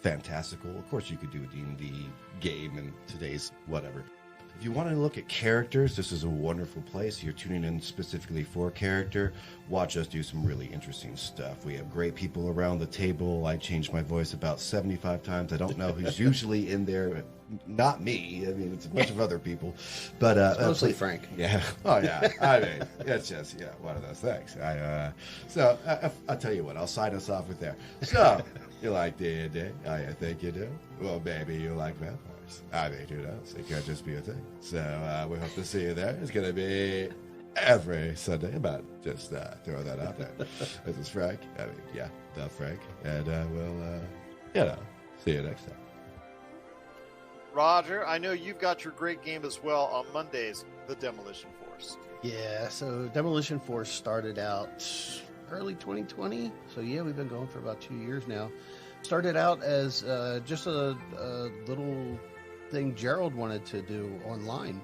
fantastical. Of course, you could do a D&D game in today's whatever. If you want to look at characters, this is a wonderful place. You're tuning in specifically for character. Watch us do some really interesting stuff. We have great people around the table. I changed my voice about 75 times. I don't know who's usually in there. Not me. I mean, it's a bunch of other people. But It's mostly Frank. Yeah. Oh, yeah. I mean, it's just, one of those things. So I'll tell you what. I'll sign us off with there. So, you like D&D? I think you do. Well, maybe you like vampires. I mean, who knows? It could just be a thing. So we hope to see you there. It's going to be every Sunday. But just throw that out there. This is Frank. I mean, the Frank. And we'll, see you next time. Roger, I know you've got your great game as well on Mondays, The Demolition Force. Yeah, so Demolition Force started out early 2020. So yeah, we've been going for about 2 years now. Started out as just a little thing Gerald wanted to do online.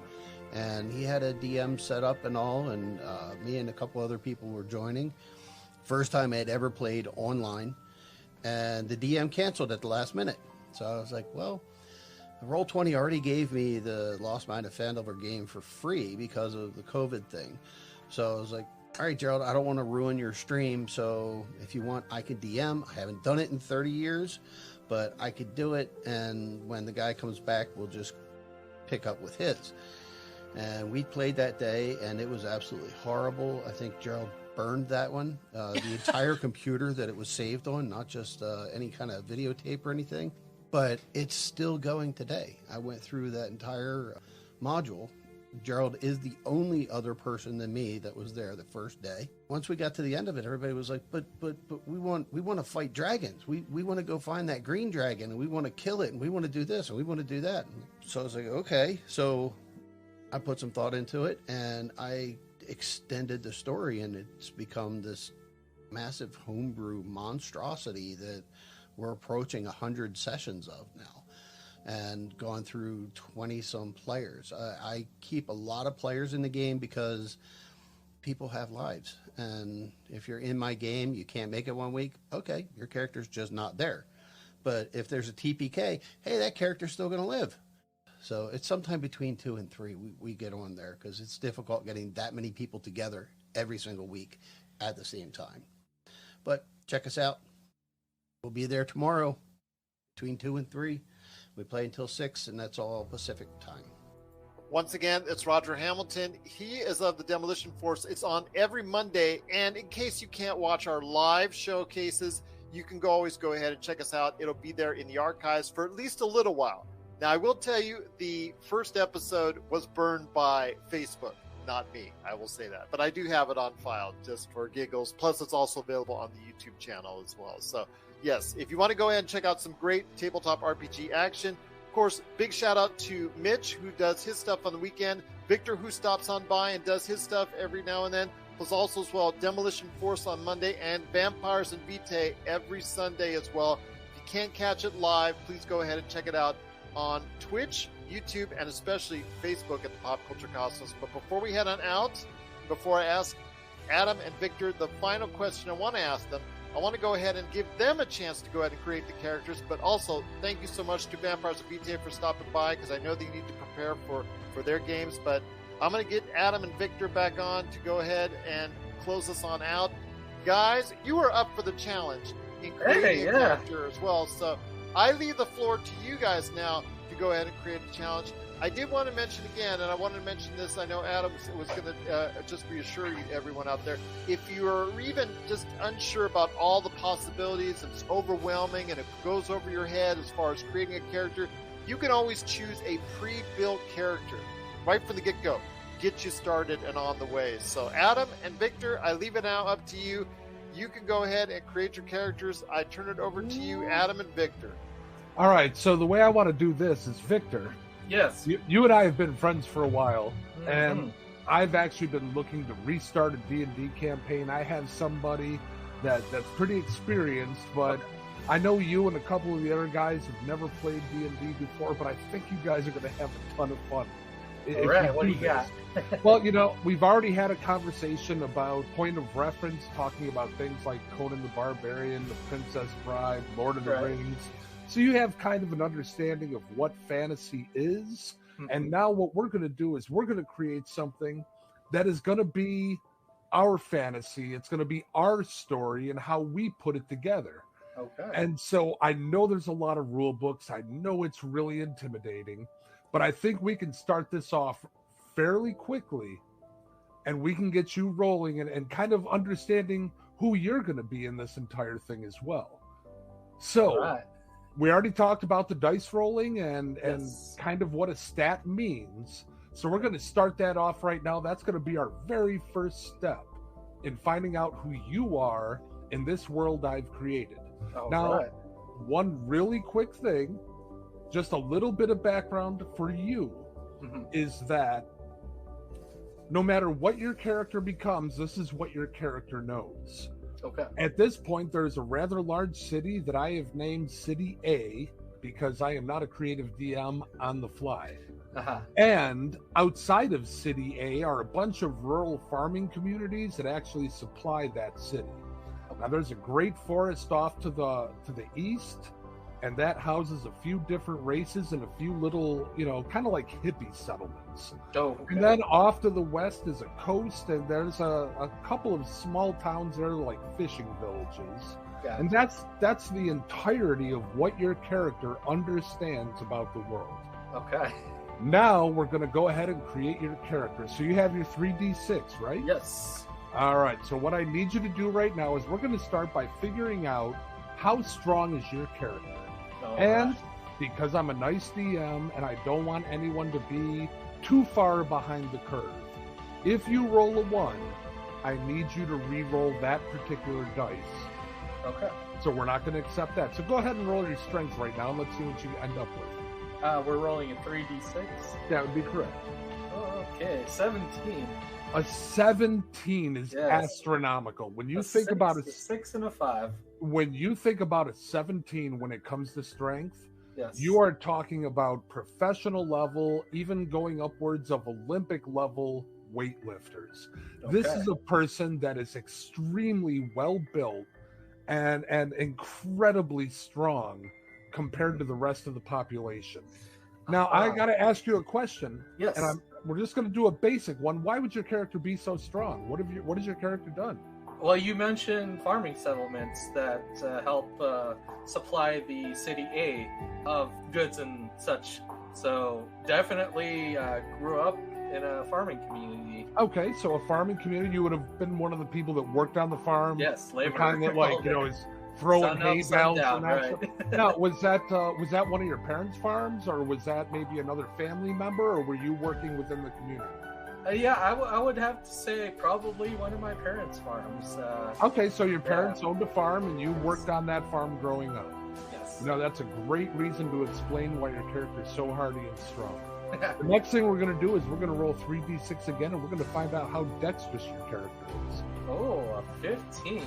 And he had a DM set up and all, and me and a couple other people were joining. First time I had ever played online. And the DM canceled at the last minute. So I was like, well, Roll20 already gave me the Lost Mine of Phandelver game for free because of the COVID thing. So I was like, all right, Gerald, I don't want to ruin your stream. So if you want, I could DM. I haven't done it in 30 years, but I could do it. And when the guy comes back, we'll just pick up with his. And we played that day, and it was absolutely horrible. I think Gerald burned that one, the entire computer that it was saved on, not just any kind of videotape or anything. But it's still going today. I went through that entire module. Gerald is the only other person than me that was there the first day. Once we got to the end of it, everybody was like, but we want to fight dragons. We want to go find that green dragon, and we want to kill it, and we want to do this, and we want to do that. And so I was like, okay. So I put some thought into it, and I extended the story, and it's become this massive homebrew monstrosity that we're approaching 100 sessions of now, and gone through 20-some players. I keep a lot of players in the game because people have lives, and if you're in my game, you can't make it 1 week, okay, your character's just not there. But if there's a TPK, hey, that character's still going to live. So it's sometime between 2 and 3 we get on there, because it's difficult getting that many people together every single week at the same time. But check us out. We'll be there tomorrow between 2 and 3. We play until 6, and that's all Pacific time. Once again, it's Roger Hamilton. He is of the Demolition Force. It's on every Monday. And in case you can't watch our live showcases, you can always go ahead and check us out. It'll be there in the archives for at least a little while. Now, I will tell you, the first episode was burned by Facebook. Not me, I will say that. But I do have it on file just for giggles. Plus, it's also available on the YouTube channel as well. So, yes, if you want to go ahead and check out some great tabletop RPG action, of course, big shout out to Mitch, who does his stuff on the weekend, Victor, who stops on by and does his stuff every now and then, plus also as well Demolition Force on Monday, and Vampires and Vitae every Sunday as well. If you can't catch it live, please go ahead and check it out on Twitch, YouTube, and especially Facebook at the Pop Culture Cosmos. But before we head on out, before I ask Adam and Victor the final question I want to ask them, I want to go ahead and give them a chance to go ahead and create the characters, but also thank you so much to Vampires of Vitae for stopping by, because I know they need to prepare for their games, but I'm going to get Adam and Victor back on to go ahead and close us on out. Guys, you are up for the challenge in creating a character as well, so I leave the floor to you guys now to go ahead and create a challenge. I did want to mention again, and I wanted to mention this, I know Adam was going to just reassure you, everyone out there, if you're even just unsure about all the possibilities, it's overwhelming and it goes over your head as far as creating a character, you can always choose a pre-built character right from the get-go. Get you started and on the way. So Adam and Victor, I leave it now up to you. You can go ahead and create your characters. I turn it over to you, Adam and Victor. All right, so the way I want to do this is, Victor, Yes. you and I have been friends for a while, and I've actually been looking to restart a D&D campaign. I have somebody that's pretty experienced, but I know you and a couple of the other guys have never played D&D before, but I think you guys are going to have a ton of fun. All right, what do you got? Well, we've already had a conversation about point of reference, talking about things like Conan the Barbarian, The Princess Bride, Lord of the Rings. So you have kind of an understanding of what fantasy is. And now what we're going to do is we're going to create something that is going to be our fantasy. It's going to be our story and how we put it together. Okay. And so I know there's a lot of rule books. I know it's really intimidating, but I think we can start this off fairly quickly, and we can get you rolling and kind of understanding who you're going to be in this entire thing as well. So we already talked about the dice rolling and kind of what a stat means. So we're going to start that off right now. That's going to be our very first step in finding out who you are in this world I've created. One really quick thing, just a little bit of background for you, is that no matter what your character becomes, this is what your character knows. Okay. At this point, there's a rather large city that I have named City A because I am not a creative DM on the fly. And outside of City A are a bunch of rural farming communities that actually supply that city. Now, there's a great forest off to the east, and that houses a few different races and a few little, kind of like hippie settlements. And then off to the west is a coast, and there's a couple of small towns there like fishing villages. And that's the entirety of what your character understands about the world. Okay. Now we're going to go ahead and create your character. So you have your 3d6, right? Yes. All right. So what I need you to do right now is we're going to start by figuring out how strong is your character. And because I'm a nice DM and I don't want anyone to be too far behind the curve, if you roll a 1, I need you to re-roll that particular dice. Okay. So we're not going to accept that. So go ahead and roll your strength right now and let's see what you end up with. We're rolling a 3d6? That would be correct. Okay, 17. A 17 is astronomical. When you think about it, 6 and a 5. When you think about a 17 when it comes to strength, yes, you are talking about professional level, even going upwards of Olympic level weightlifters. This is a person that is extremely well built and incredibly strong compared to the rest of the population. Now, I got to ask you a question. Yes. And we're just going to do a basic one. Why would your character be so strong? What has your character done? Well, you mentioned farming settlements that help supply the City A of goods and such. So definitely grew up in a farming community. Okay, so a farming community, you would have been one of the people that worked on the farm. Yes, labor. Kind of like, is throwing hay bales and that right. stuff. Now, was that one of your parents' farms, or was that maybe another family member, or were you working within the community? Yeah, I would have to say probably one of my parents' farms. Okay, so your parents owned a farm and you worked on that farm growing up. Yes. That's a great reason to explain why your character is so hardy and strong. The next thing we're going to do is we're going to roll 3d6 again, and we're going to find out how dexterous your character is. Oh, a 15.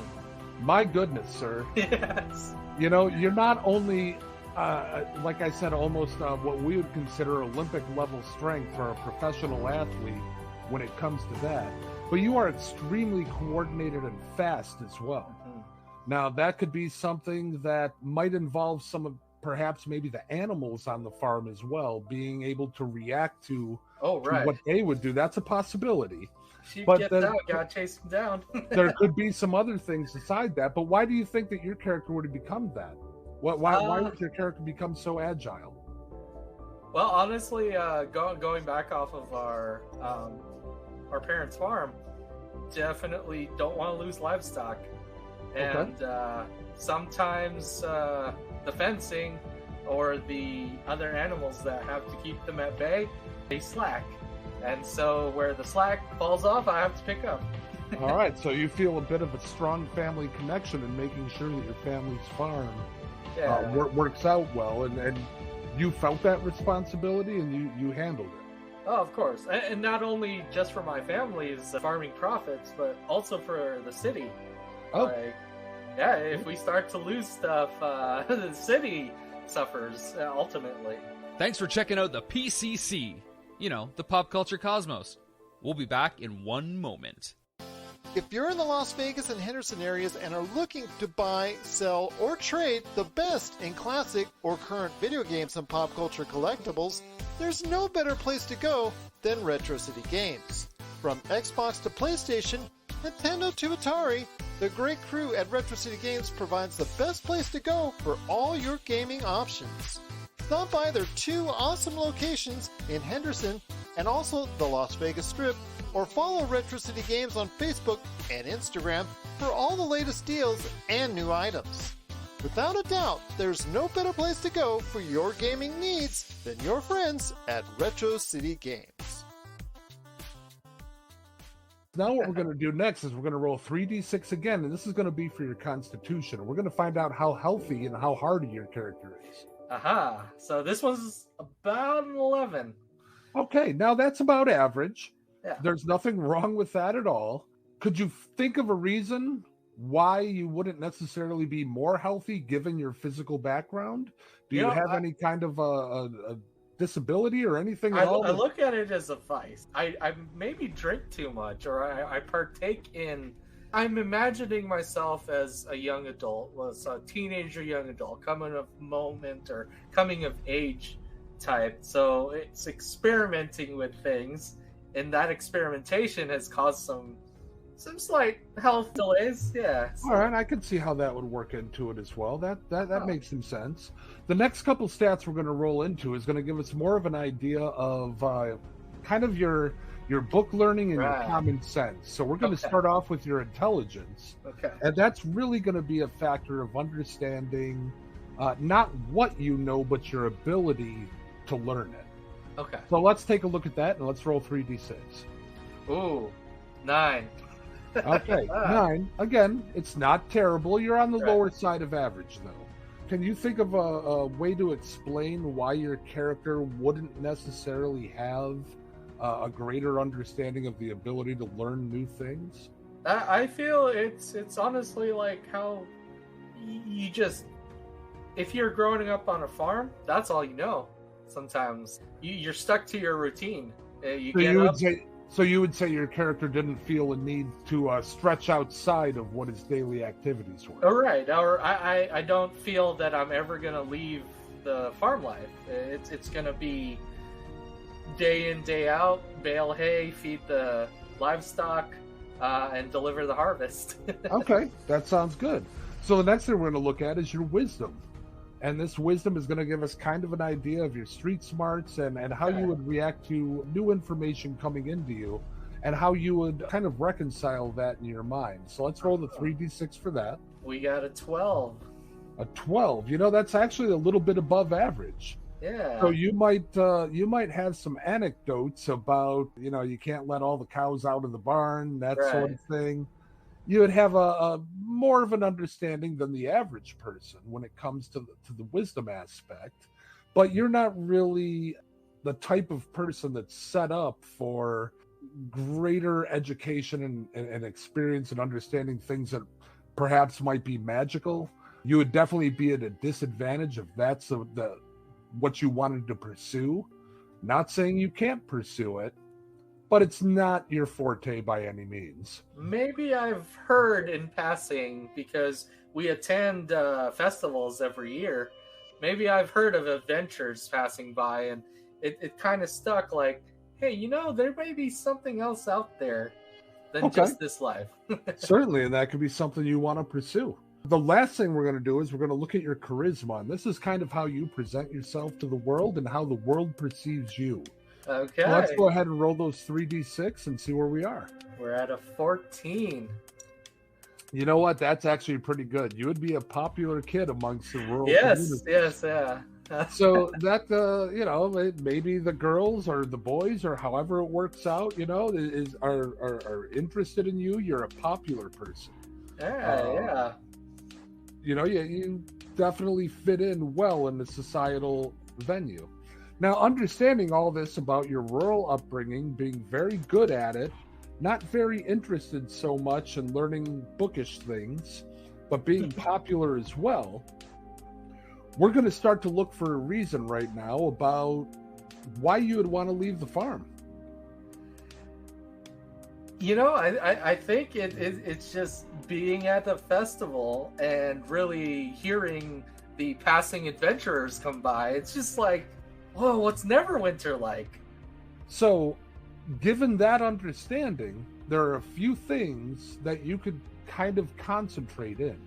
My goodness, sir. Yes. You're not only, like I said, almost what we would consider Olympic level strength for a professional athlete when it comes to that, but you are extremely coordinated and fast as well. Now, that could be something that might involve some of perhaps maybe the animals on the farm as well, being able to react to, Oh, to right. what they would do. That's a possibility. Sheep But gets then- out, gotta chase him down. There could be some other things aside that, but why do you think that your character would have become that? Why would your character become so agile? Well, honestly, going back off of our parents' farm, definitely don't want to lose livestock, and sometimes the fencing or the other animals that have to keep them at bay, they slack, and so where the slack falls off, I have to pick up. All right, so you feel a bit of a strong family connection in making sure that your family's farm works out well, and you felt that responsibility and you handled it. Oh, of course, and not only just for my family's farming profits, but also for the city. Oh. Like, yeah, if we start to lose stuff, the city suffers ultimately. Thanks for checking out the PCC. You know, the pop culture cosmos. We'll be back in one moment. If you're in the Las Vegas and Henderson areas and are looking to buy, sell, or trade the best in classic or current video games and pop culture collectibles, there's no better place to go than Retro City Games. From Xbox to PlayStation, Nintendo to Atari, the great crew at Retro City Games provides the best place to go for all your gaming options. Stop by their 2 awesome locations in Henderson and also the Las Vegas Strip, or follow Retro City Games on Facebook and Instagram for all the latest deals and new items. Without a doubt, there's no better place to go for your gaming needs than your friends at Retro City Games. Now what we're going to do next is we're going to roll 3d6 again, and this is going to be for your constitution. We're going to find out how healthy and how hardy your character is. Aha! So this one's about an 11. Okay, now that's about average. Yeah. There's nothing wrong with that at all. Could you think of a reason why you wouldn't necessarily be more healthy given your physical background? Do you have any kind of a disability or anything at all? I look at it as a vice. I maybe drink too much, or I partake in... I'm imagining myself as a young adult, was a teenager, young adult, coming of moment or coming of age type. So it's experimenting with things, and that experimentation has caused some slight health delays. Yeah. So. All right, I can see how that would work into it as well. That makes some sense. The next couple stats we're going to roll into is going to give us more of an idea of kind of your book learning and your common sense. So we're going to start off with your intelligence. Okay. And that's really going to be a factor of understanding not what you know, but your ability to learn it. Okay. So let's take a look at that, and let's roll 3d6. Ooh, 9. Okay, 9. Again, it's not terrible. You're on the lower side of average, though. Can you think of a way to explain why your character wouldn't necessarily have a greater understanding of the ability to learn new things? I feel it's honestly like how you just, if you're growing up on a farm, that's all you know. Sometimes you're stuck to your routine. So you would say your character didn't feel a need to stretch outside of what his daily activities were. All right, or I don't feel that I'm ever gonna leave the farm life. It's gonna be day in, day out, bale hay, feed the livestock, and deliver the harvest. Okay, that sounds good. So the next thing we're going to look at is your wisdom. And this wisdom is going to give us kind of an idea of your street smarts and how you would react to new information coming into you and how you would kind of reconcile that in your mind. So let's roll the 3d6 for that. We got a 12. A 12. You know, that's actually a little bit above average. Yeah. So you might have some anecdotes about, you can't let all the cows out of the barn, that sort of thing. You would have a more of an understanding than the average person when it comes to the wisdom aspect, but you're not really the type of person that's set up for greater education and experience and understanding things that perhaps might be magical. You would definitely be at a disadvantage if that's what you wanted to pursue. Not saying you can't pursue it, but it's not your forte by any means. Maybe I've heard in passing, because we attend festivals every year. Maybe I've heard of adventures passing by, and it kind of stuck like, hey, you know, there may be something else out there than just this life. Certainly, and that could be something you want to pursue. The last thing we're going to do is we're going to look at your charisma, and this is kind of how you present yourself to the world and how the world perceives you. Okay. So let's go ahead and roll those 3d6 and see where we are. We're at a 14. You know what? That's actually pretty good. You would be a popular kid amongst the rural community. Yes, yeah. So that, you know, maybe the girls or the boys or however it works out, you know, are interested in you. You're a popular person. Yeah. You know, you definitely fit in well in the societal venue. Now, understanding all this about your rural upbringing, being very good at it, not very interested so much in learning bookish things, but being popular as well, we're going to start to look for a reason right now about why you would want to leave the farm. You know, I think it's just being at the festival and really hearing the passing adventurers come by. It's just like, whoa, what's Neverwinter like? So, given that understanding, there are a few things that you could kind of concentrate in.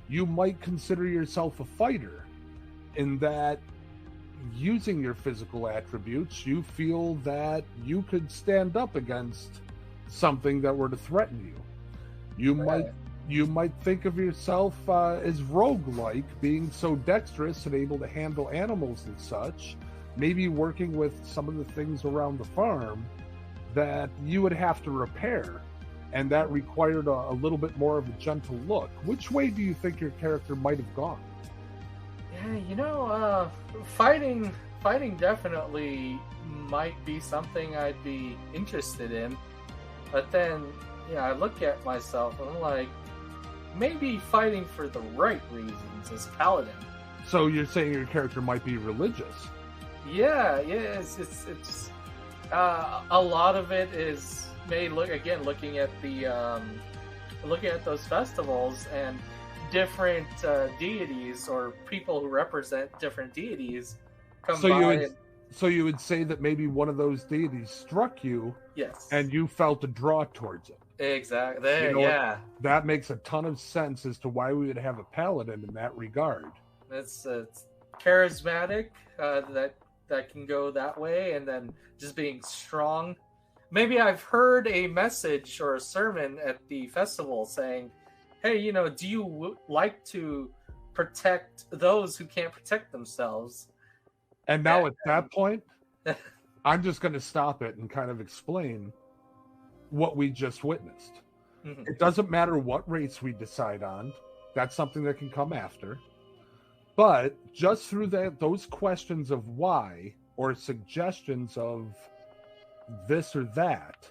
You might consider yourself a fighter, in that using your physical attributes, you feel that you could stand up against something that were to threaten you. You might think of yourself as roguelike, being so dexterous and able to handle animals and such, maybe working with some of the things around the farm that you would have to repair, and that required a little bit more of a gentle look. Which way do you think your character might have gone? Yeah, you know, fighting definitely might be something I'd be interested in. But then, yeah, I look at myself and I'm like, maybe fighting for the right reasons as paladin. So you're saying your character might be religious? Yeah, it's a lot of it is looking at those festivals and different deities or people who represent different deities come by. So you would say that maybe one of those deities struck you, yes, and you felt a draw towards it. Exactly. You know yeah, that makes a ton of sense as to why we would have a paladin in that regard. It's charismatic, that can go that way, and then just being strong. Maybe I've heard a message or a sermon at the festival saying, hey, you know, do you like to protect those who can't protect themselves? And now at that point, I'm just going to stop it and kind of explain what we just witnessed. Mm-hmm. It doesn't matter what race we decide on. That's something that can come after. But just through those questions of why, or suggestions of this or that,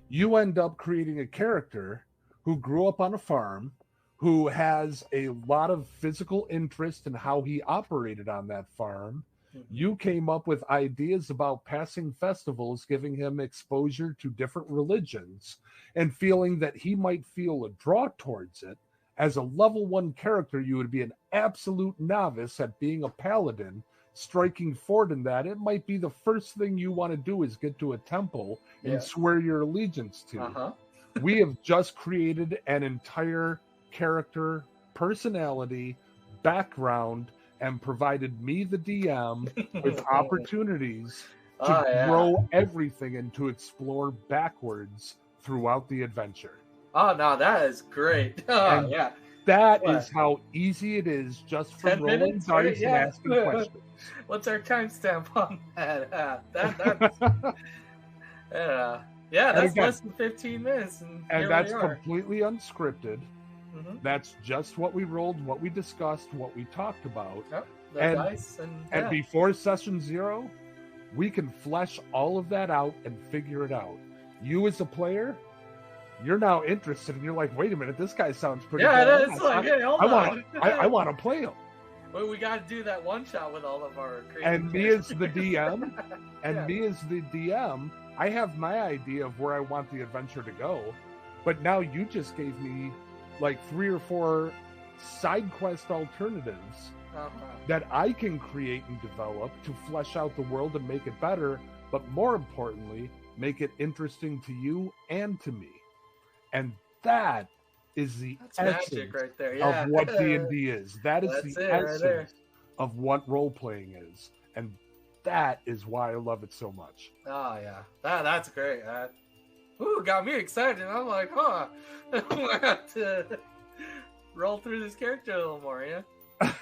you end up creating a character who grew up on a farm, who has a lot of physical interest in how he operated on that farm. Mm-hmm. You came up with ideas about passing festivals, giving him exposure to different religions, and feeling that he might feel a draw towards it. As a level 1 character, you would be an absolute novice at being a paladin. Striking forward in that, it might be the first thing you want to do is get to a temple and swear your allegiance to. Uh-huh. We have just created an entire character, personality, background, and provided me, the DM, with opportunities to grow everything and to explore backwards throughout the adventure. Oh, no, that is great. Oh, yeah. That is how easy it is just from rolling dice and asking questions. What's our timestamp on that? That's less than 15 minutes. And that's completely unscripted. Mm-hmm. That's just what we rolled, what we discussed, what we talked about. Yep, dice and before session 0, we can flesh all of that out and figure it out. You as a player, you're now interested, and you're like, wait a minute, this guy sounds pretty good. Yeah, it's like, hey, hold on. I want to play him. Well, we got to do that one shot with all of our crazy and me as the DM, I have my idea of where I want the adventure to go, but now you just gave me like 3 or 4 side quest alternatives that I can create and develop to flesh out the world and make it better, but more importantly, make it interesting to you and to me. And that is the essence magic right there. of what D&D is. That is the essence right of what role-playing is. And that is why I love it so much. Oh, yeah. That's great. Got me excited. I'm like, I have to roll through this character a little more, yeah?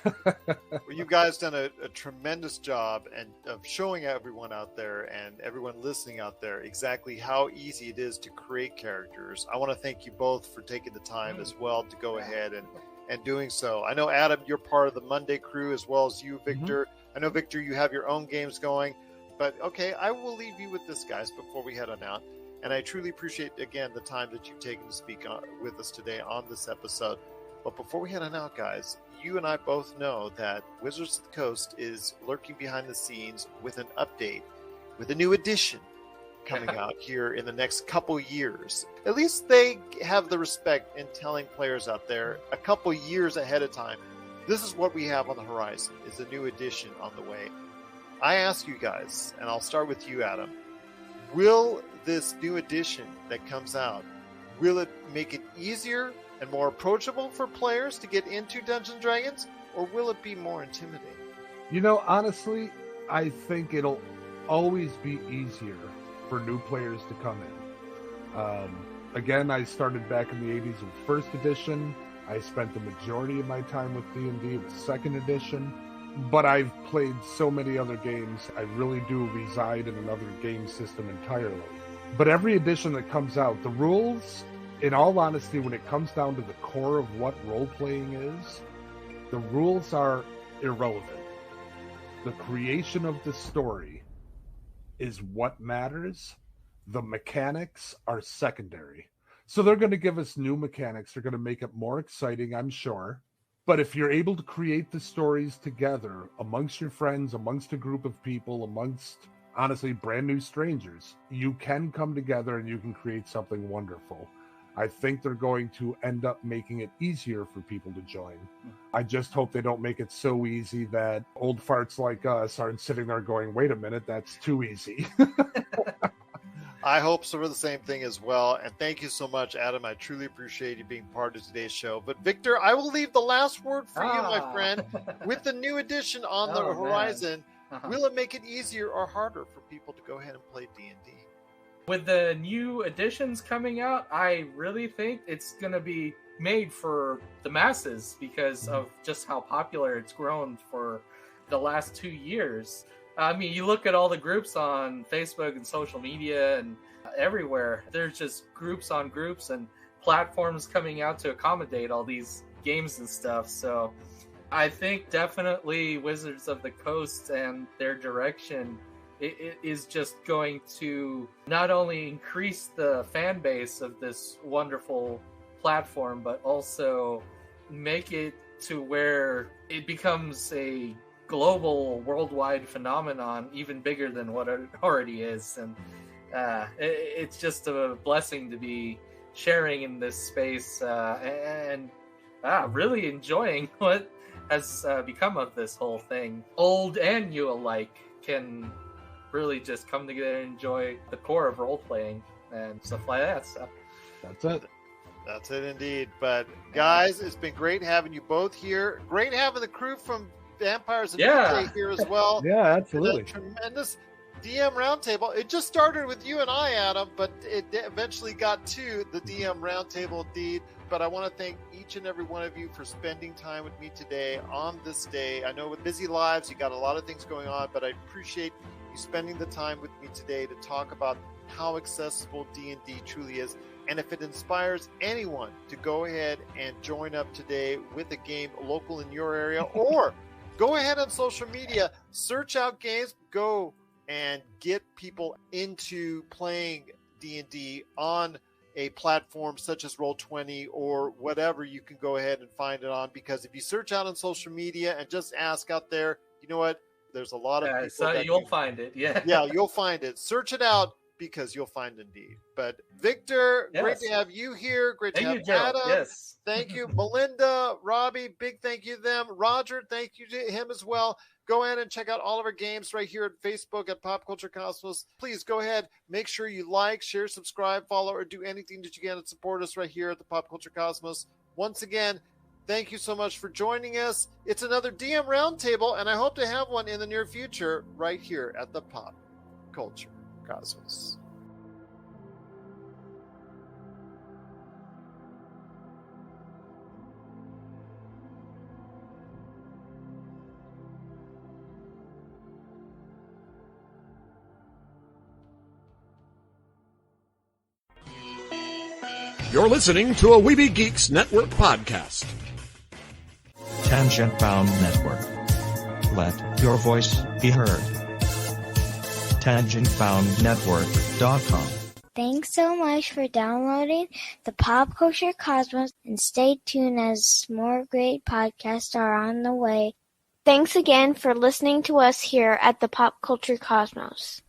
Well, you guys done a tremendous job of showing everyone out there and everyone listening out there exactly how easy it is to create characters. I want to thank you both for taking the time as well to go ahead and doing so. I know, Adam, you're part of the Monday crew as well as you, Victor. I know, Victor, you have your own games going. But, okay, I will leave you with this, guys, before we head on out. And I truly appreciate, again, the time that you've taken to speak with us today on this episode. But before we head on out, guys, you and I both know that Wizards of the Coast is lurking behind the scenes with an update, with a new edition coming out here in the next couple years. At least they have the respect in telling players out there a couple years ahead of time, this is what we have on the horizon, is a new edition on the way. I ask you guys, and I'll start with you, Adam, will this new edition that comes out, will it make it easier and more approachable for players to get into Dungeons & Dragons, or will it be more intimidating? You know, honestly, I think it'll always be easier for new players to come in. Again, I started back in the 80s with first edition. I spent the majority of my time with D&D with second edition. But I've played so many other games, I really do reside in another game system entirely. But every edition that comes out, the rules, in all honesty, when it comes down to the core of what role-playing is, the rules are irrelevant. The creation of the story is what matters. The mechanics are secondary. So they're going to give us new mechanics. They're going to make it more exciting, I'm sure. But if you're able to create the stories together amongst your friends, amongst a group of people, amongst, honestly, brand new strangers, you can come together and you can create something wonderful. I think they're going to end up making it easier for people to join. I just hope they don't make it so easy that old farts like us aren't sitting there going, wait a minute, that's too easy. I hope so for the same thing as well. And thank you so much, Adam. I truly appreciate you being part of today's show. But Victor, I will leave the last word for you, my friend. With the new edition on the horizon, will it make it easier or harder for people to go ahead and play D&D? With the new editions coming out, I really think it's going to be made for the masses because of just how popular it's grown for the last 2 years. I mean, you look at all the groups on Facebook and social media and everywhere. There's just groups on groups and platforms coming out to accommodate all these games and stuff. So I think definitely Wizards of the Coast and their direction it is just going to not only increase the fan base of this wonderful platform, but also make it to where it becomes a global, worldwide phenomenon, even bigger than what it already is. And it's just a blessing to be sharing in this space and really enjoying what has become of this whole thing. Old and new alike can really just come together and enjoy the core of role-playing and stuff like that. So that's it. That's it indeed. But guys, it's been great having you both here. Great having the crew from Vampires and Vitae here as well. Yeah, absolutely. Tremendous DM Roundtable. It just started with you and I, Adam, but it eventually got to the DM Roundtable indeed. But I want to thank each and every one of you for spending time with me today on this day. I know with busy lives, you got a lot of things going on, but I appreciate you spending the time with me today to talk about how accessible D&D truly is. And if it inspires anyone to go ahead and join up today with a game local in your area, or go ahead on social media, search out games, go and get people into playing D&D on a platform such as Roll20 or whatever you can go ahead and find it on. Because if you search out on social media and just ask out there, you know what? There's a lot of people. So you'll find it. Yeah. Yeah, you'll find it. Search it out. because you'll find indeed. But Victor, great to have you here. Great to have Adam. Yes. Thank you. Melinda, Robbie, big thank you to them. Roger, thank you to him as well. Go ahead and check out all of our games right here at Facebook at Pop Culture Cosmos. Please go ahead, make sure you like, share, subscribe, follow, or do anything that you can to support us right here at the Pop Culture Cosmos. Once again, thank you so much for joining us. It's another DM Roundtable, and I hope to have one in the near future right here at the Pop Culture Cosmos. You're listening to a Weeby Geeks Network podcast. Tangent Bound Network. Let your voice be heard. TangentBoundNetwork.com. Thanks so much for downloading the Pop Culture Cosmos, and stay tuned as more great podcasts are on the way. Thanks again for listening to us here at the Pop Culture Cosmos.